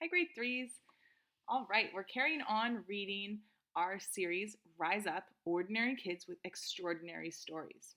Hi, grade threes. All right, we're carrying on reading our series, Rise Up Ordinary Kids with Extraordinary Stories.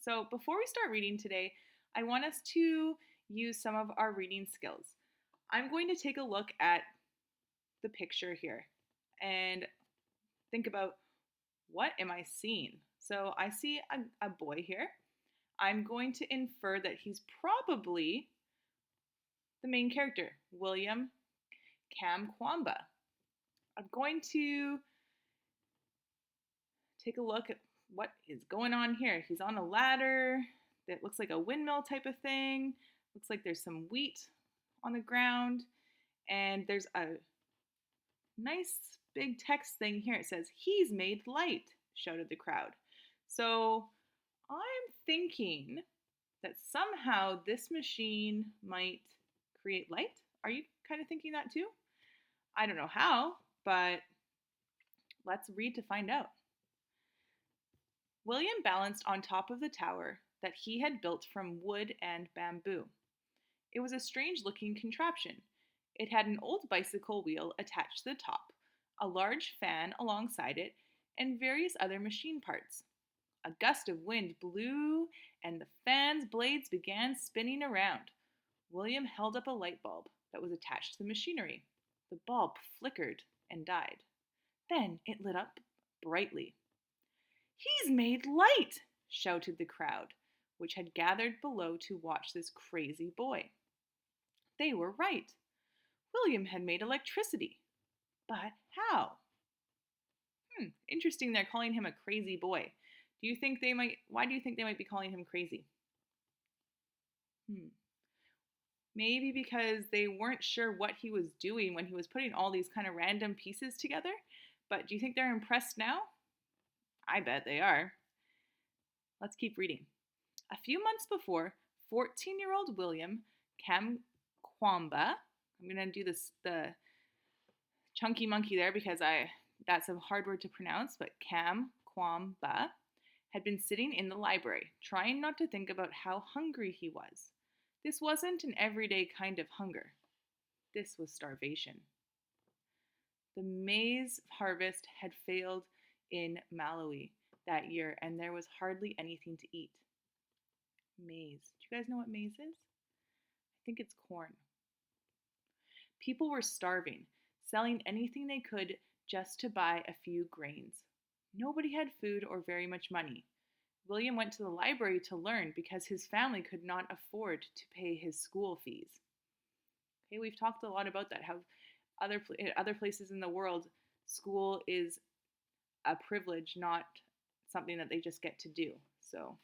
So, before we start reading today, I want us to use some of our reading skills. I'm going to take a look at the picture here and think about what am I seeing? So, I see a boy here. I'm going to infer that he's probably the main character, William Kamkwamba. I'm going to take a look at what is going on here. He's on a ladder that looks like a windmill type of thing. Looks like there's some wheat on the ground. And there's a nice big text thing here. It says, "He's made light," shouted the crowd. So I'm thinking that somehow this machine might create light. Are you kind of thinking that too? I don't know how, but let's read to find out. William balanced on top of the tower that he had built from wood and bamboo. It was a strange looking contraption. It had an old bicycle wheel attached to the top, a large fan alongside it, and various other machine parts. A gust of wind blew, and the fan's blades began spinning around. William held up a light bulb that was attached to the machinery. The bulb flickered and died. Then it lit up brightly. "He's made light!" shouted the crowd, which had gathered below to watch this crazy boy. They were right. William had made electricity. But how? Interesting they're calling him a crazy boy. Why do you think they might be calling him crazy? Maybe because they weren't sure what he was doing when he was putting all these kind of random pieces together. But do you think they're impressed now? I bet they are. Let's keep reading. A few months before, 14-year-old William Kamkwamba, I'm going to do the chunky monkey there because that's a hard word to pronounce, but Kamkwamba had been sitting in the library, trying not to think about how hungry he was. This wasn't an everyday kind of hunger. This was starvation. The maize harvest had failed in Malawi that year, and there was hardly anything to eat. Maize. Do you guys know what maize is? I think it's corn. People were starving, selling anything they could just to buy a few grains. Nobody had food or very much money. William went to the library to learn because his family could not afford to pay his school fees. Okay, we've talked a lot about that, how other places in the world, school is a privilege, not something that they just get to do. So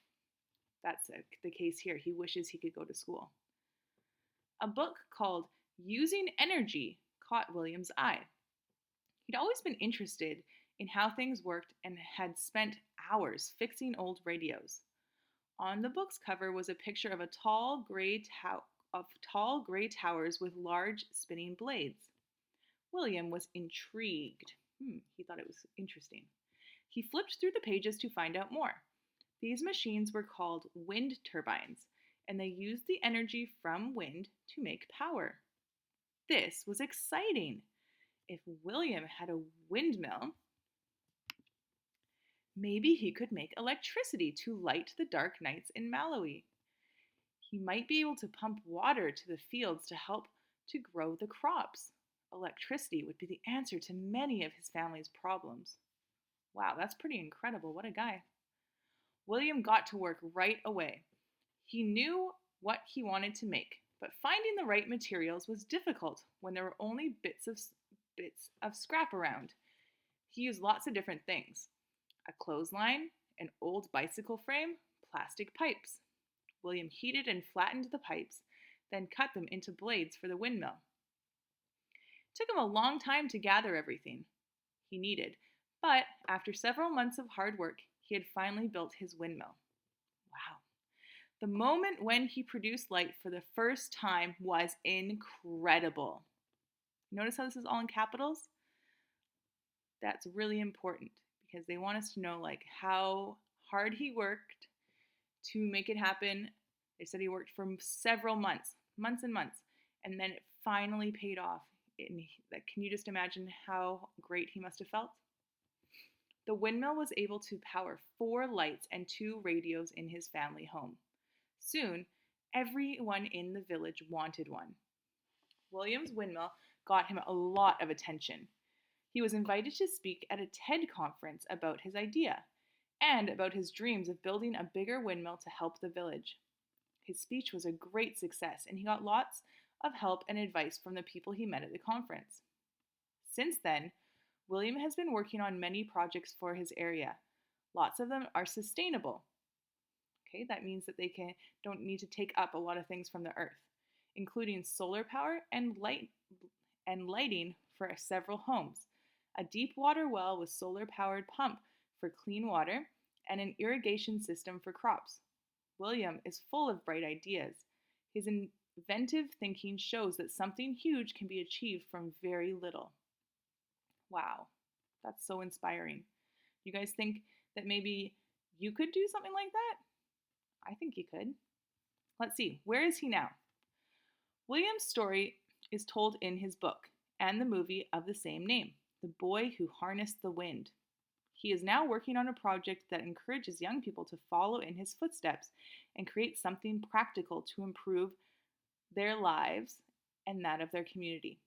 that's the case here. He wishes he could go to school. A book called Using Energy caught William's eye. He'd always been interested in how things worked and had spent hours fixing old radios. On the book's cover was a picture of tall gray towers with large spinning blades. William was intrigued. He thought it was interesting. He flipped through the pages to find out more. These machines were called wind turbines, and they used the energy from wind to make power. This was exciting. If William had a windmill, maybe he could make electricity to light the dark nights in Malawi. He might be able to pump water to the fields to help to grow the crops. Electricity would be the answer to many of his family's problems. Wow, that's pretty incredible. What a guy. William got to work right away. He knew what he wanted to make, but finding the right materials was difficult when there were only bits of scrap around. He used lots of different things: a clothesline, an old bicycle frame, plastic pipes. William heated and flattened the pipes, then cut them into blades for the windmill. It took him a long time to gather everything he needed, but after several months of hard work, he had finally built his windmill. Wow. The moment when he produced light for the first time was incredible. Notice how this is all in capitals? That's really important because they want us to know how hard he worked to make it happen. They said he worked for several months and months, and then it finally paid off. Can you just imagine how great he must have felt? The windmill was able to power 4 lights and 2 radios in his family home. Soon, everyone in the village wanted one. William's windmill got him a lot of attention. He was invited to speak at a TED conference about his idea and about his dreams of building a bigger windmill to help the village. His speech was a great success, and he got lots of help and advice from the people he met at the conference. Since then, William has been working on many projects for his area. Lots of them are sustainable. Okay, that means that don't need to take up a lot of things from the earth, including solar power and lighting for several homes, a deep water well with solar powered pump for clean water, and an irrigation system for crops. William is full of bright ideas. His inventive thinking shows that something huge can be achieved from very little. Wow, that's so inspiring. You guys think that maybe you could do something like that? I think you could. Let's see, where is he now? William's story is told in his book and the movie of the same name, The Boy Who Harnessed the Wind. He is now working on a project that encourages young people to follow in his footsteps and create something practical to improve their lives and that of their community.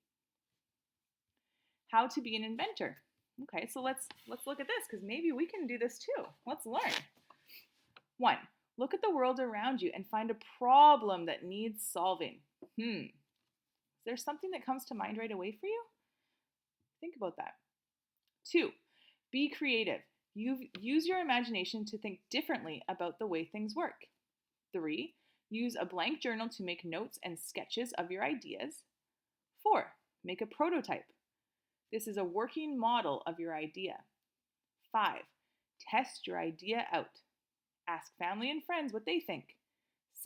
How to be an inventor. Okay, so let's look at this because maybe we can do this too. Let's learn. 1. Look at the world around you and find a problem that needs solving. Is there something that comes to mind right away for you? Think about that. 2. Be creative. Use your imagination to think differently about the way things work. 3. Use a blank journal to make notes and sketches of your ideas. 4. Make a prototype. This is a working model of your idea. 5. Test your idea out. Ask family and friends what they think.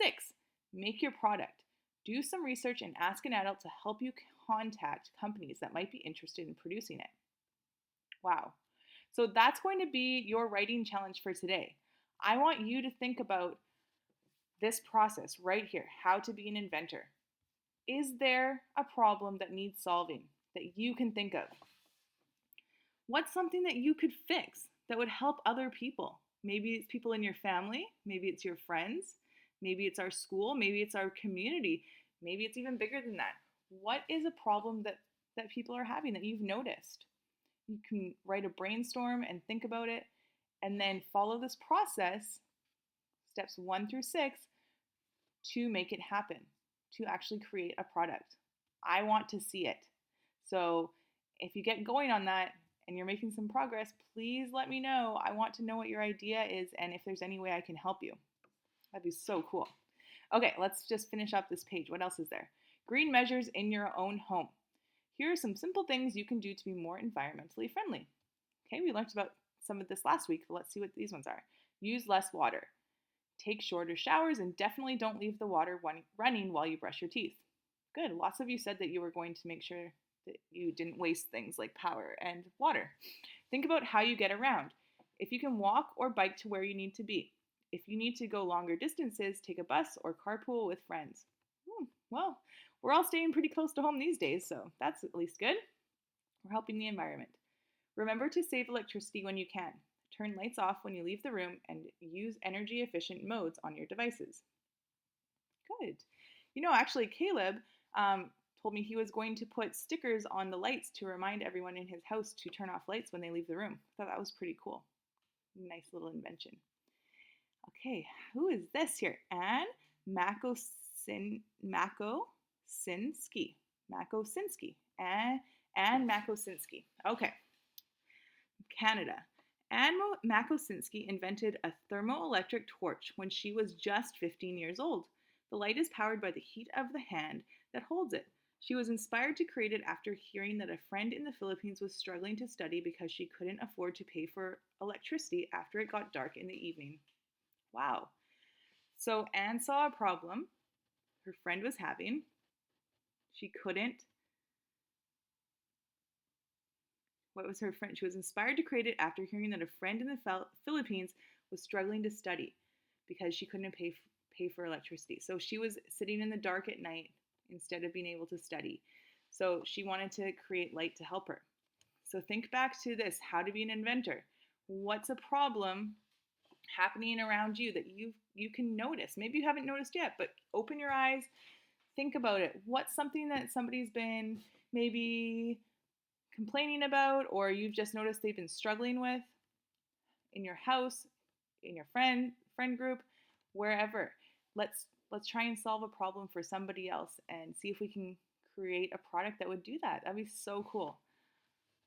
6. Make your product. Do some research and ask an adult to help you contact companies that might be interested in producing it. Wow. So that's going to be your writing challenge for today. I want you to think about this process right here, how to be an inventor. Is there a problem that needs solving that you can think of? What's something that you could fix that would help other people? Maybe it's people in your family, maybe it's your friends, maybe it's our school, maybe it's our community, maybe it's even bigger than that. What is a problem that people are having that you've noticed? You can write a brainstorm and think about it, and then follow this process, steps 1 through 6, to make it happen, to actually create a product. I want to see it. So if you get going on that and you're making some progress, please let me know. I want to know what your idea is and if there's any way I can help you. That'd be so cool. Okay, let's just finish up this page. What else is there? Green measures in your own home. Here are some simple things you can do to be more environmentally friendly. Okay, we learned about some of this last week, but let's see what these ones are. Use less water. Take shorter showers and definitely don't leave the water running while you brush your teeth. Good, lots of you said that you were going to make sure that you didn't waste things like power and water. Think about how you get around. If you can walk or bike to where you need to be. If you need to go longer distances, take a bus or carpool with friends. Well, we're all staying pretty close to home these days, so that's at least good. We're helping the environment. Remember to save electricity when you can. Turn lights off when you leave the room and use energy efficient modes on your devices. Good. You know, actually, Caleb told me he was going to put stickers on the lights to remind everyone in his house to turn off lights when they leave the room. I thought that was pretty cool. Nice little invention. Okay, who is this here? Anne Makosinski. Anne Makosinski. Okay. Canada. Anne Makosinski invented a thermoelectric torch when she was just 15 years old. The light is powered by the heat of the hand that holds it. She was inspired to create it after hearing that a friend in the Philippines was struggling to study because she couldn't afford to pay for electricity after it got dark in the evening. Wow. So Anne saw a problem her friend was having. She couldn't. What was her friend? She was inspired to create it after hearing that a friend in the Philippines was struggling to study because she couldn't pay for electricity. So she was sitting in the dark at night instead of being able to study. So she wanted to create light to help her. So think back to this, how to be an inventor. What's a problem happening around you that you can notice? Maybe you haven't noticed yet, but open your eyes, think about it. What's something that somebody's been maybe complaining about, or you've just noticed they've been struggling with in your house, in your friend group, wherever. Let's try and solve a problem for somebody else and see if we can create a product that would do that. That'd be so cool.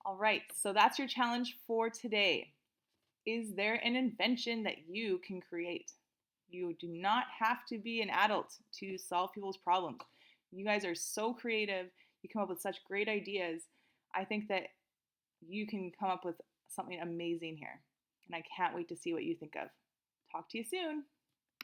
All right, so that's your challenge for today. Is there an invention that you can create? You do not have to be an adult to solve people's problems. You guys are so creative. You come up with such great ideas. I think that you can come up with something amazing here. And I can't wait to see what you think of. Talk to you soon.